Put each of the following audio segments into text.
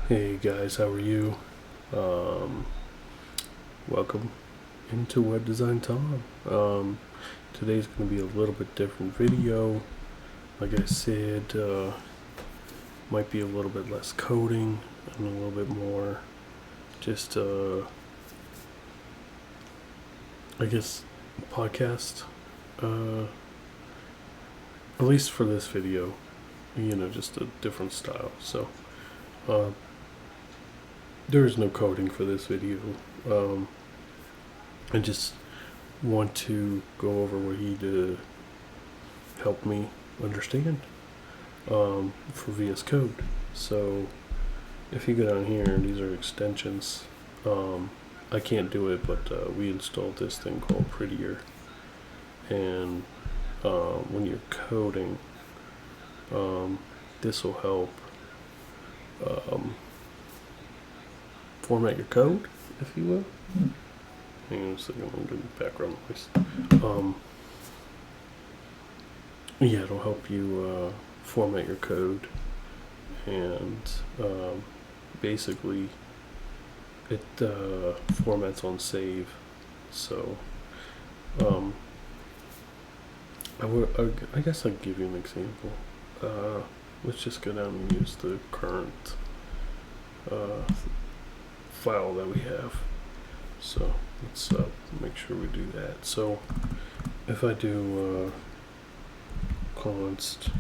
Hey guys, how are you? Um, Welcome into Web Design Tom. Today's going to be a little bit different video. Like I said, might be a little bit less coding and a little bit more just, I guess, podcast. At least for this video, just a different style. So, uh, there is no coding for this video. I just want to go over what he did to help me understand for VS Code. So if you go down here, these are extensions. I can't do it, but we installed this thing called Prettier. And when you're coding, this will help format your code, if you will. Hang on a second, I'm doing background noise. Yeah, it'll help you format your code, and basically it formats on save. So I guess I'll give you an example. Let's just go down and use the current file that we have. So let's make sure we do that. So if I do const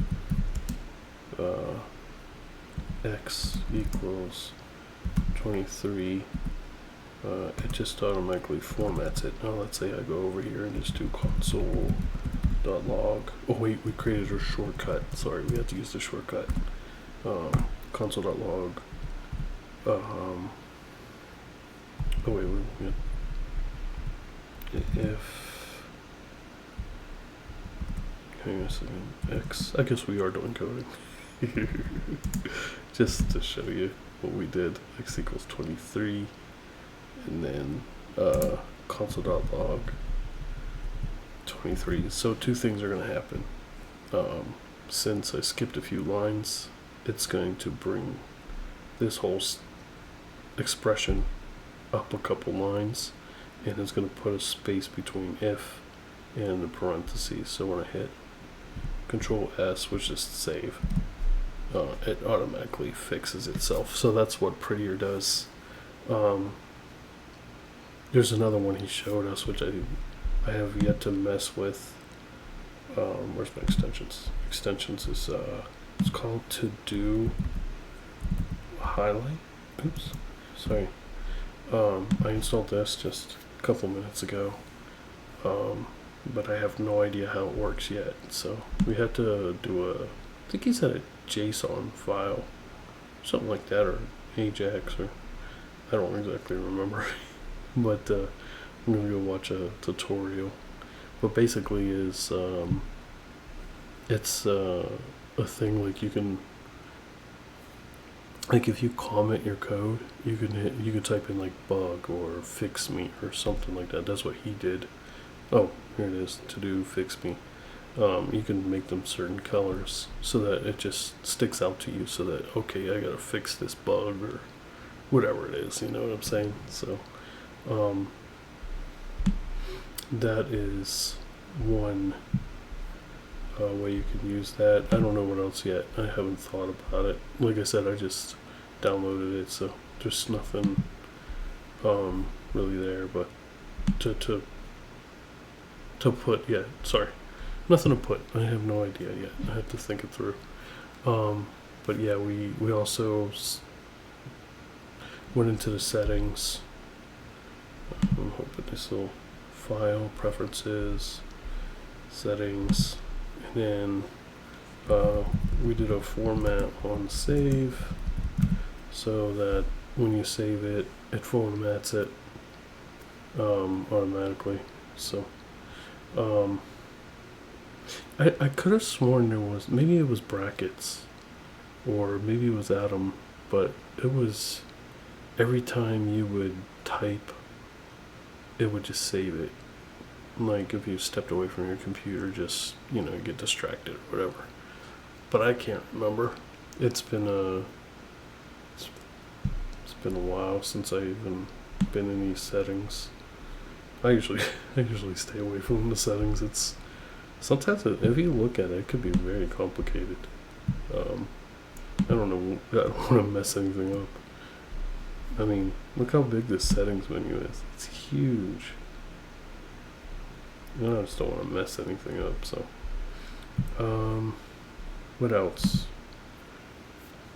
x equals 23, it just automatically formats it. Now let's say I go over here and just do console.log. Oh wait, we created a shortcut. Sorry, we have to use the shortcut. Console.log. Oh wait, if hang on a second, x. I guess we are doing coding. Just to show you what we did. X equals 23, and then console.log 23. So two things are going to happen. Since I skipped a few lines, it's going to bring this whole expression up a couple lines, and it's going to put a space between if and the parentheses. So when I hit Control S, which is save, it automatically fixes itself. So that's what Prettier does. There's another one he showed us, which I have yet to mess with. Where's my extensions? Extensions is it's called To Do Highlight. Oops, sorry. I installed this just a couple minutes ago, but I have no idea how it works yet. So we had to do I think he said a JSON file, something like that, or Ajax, or I don't exactly remember. But I'm gonna go watch a tutorial. But basically is it's a thing like you can. Like if you comment your code, you can type in like bug or fix me or something like that. That's what he did. Oh, here it is. To do fix me. You can make them certain colors so that it just sticks out to you. So that okay, I gotta fix this bug or whatever it is. You know what I'm saying? So that is one way you can use that. I don't know what else yet. I haven't thought about it. Like I said, I just downloaded it, so there's nothing really there. But to put, yeah, sorry, nothing to put. I have no idea yet. I have to think it through. But yeah, we also went into the settings. I'm hoping this will file preferences, settings. And then we did a format on save so that when you save it, it formats it automatically. So I could have sworn there was, maybe it was brackets or maybe it was Atom, but it was every time you would type, it would just save it. Like if you stepped away from your computer, just get distracted or whatever. But I can't remember. It's been been a while since I even been in these settings. I usually stay away from the settings. It's sometimes if you look at it, it could be very complicated. I don't know. I don't want to mess anything up. I mean, look how big this settings menu is. It's huge. I just don't want to mess anything up. So, what else?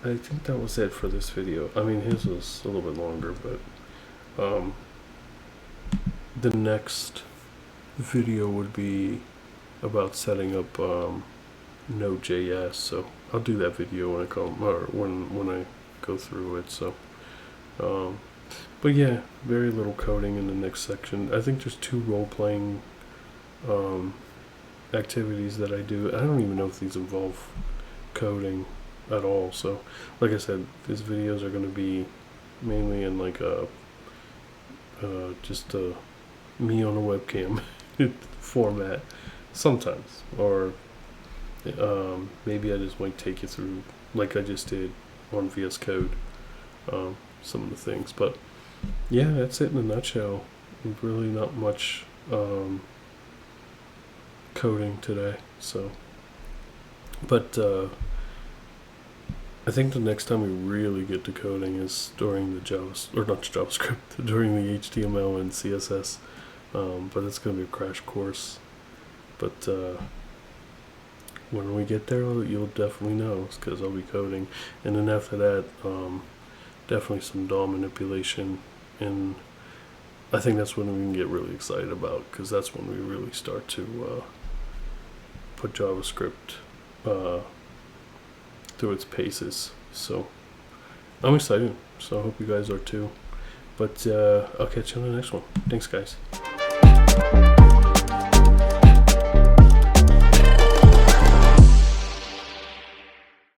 I think that was it for this video. I mean, his was a little bit longer, but the next video would be about setting up Node.js. So I'll do that video when I come, or when I go through it. So, but yeah, very little coding in the next section. I think there's 2 role-playing activities that I do. I don't even know if these involve coding at all. So like I said, these videos are going to be mainly in like a just a me on a webcam format sometimes, or maybe I just might take you through, like I just did on VS Code, some of the things. But yeah, that's it in a nutshell. Really not much coding today. So, but I think the next time we really get to coding is during the JavaScript, during the HTML and CSS. But it's going to be a crash course. But when we get there, you'll definitely know, because I'll be coding. And then after that, definitely some DOM manipulation. And I think that's when we can get really excited about, because that's when we really start to put JavaScript through its paces. So I'm excited. So I hope you guys are too. But I'll catch you on the next one. Thanks, guys.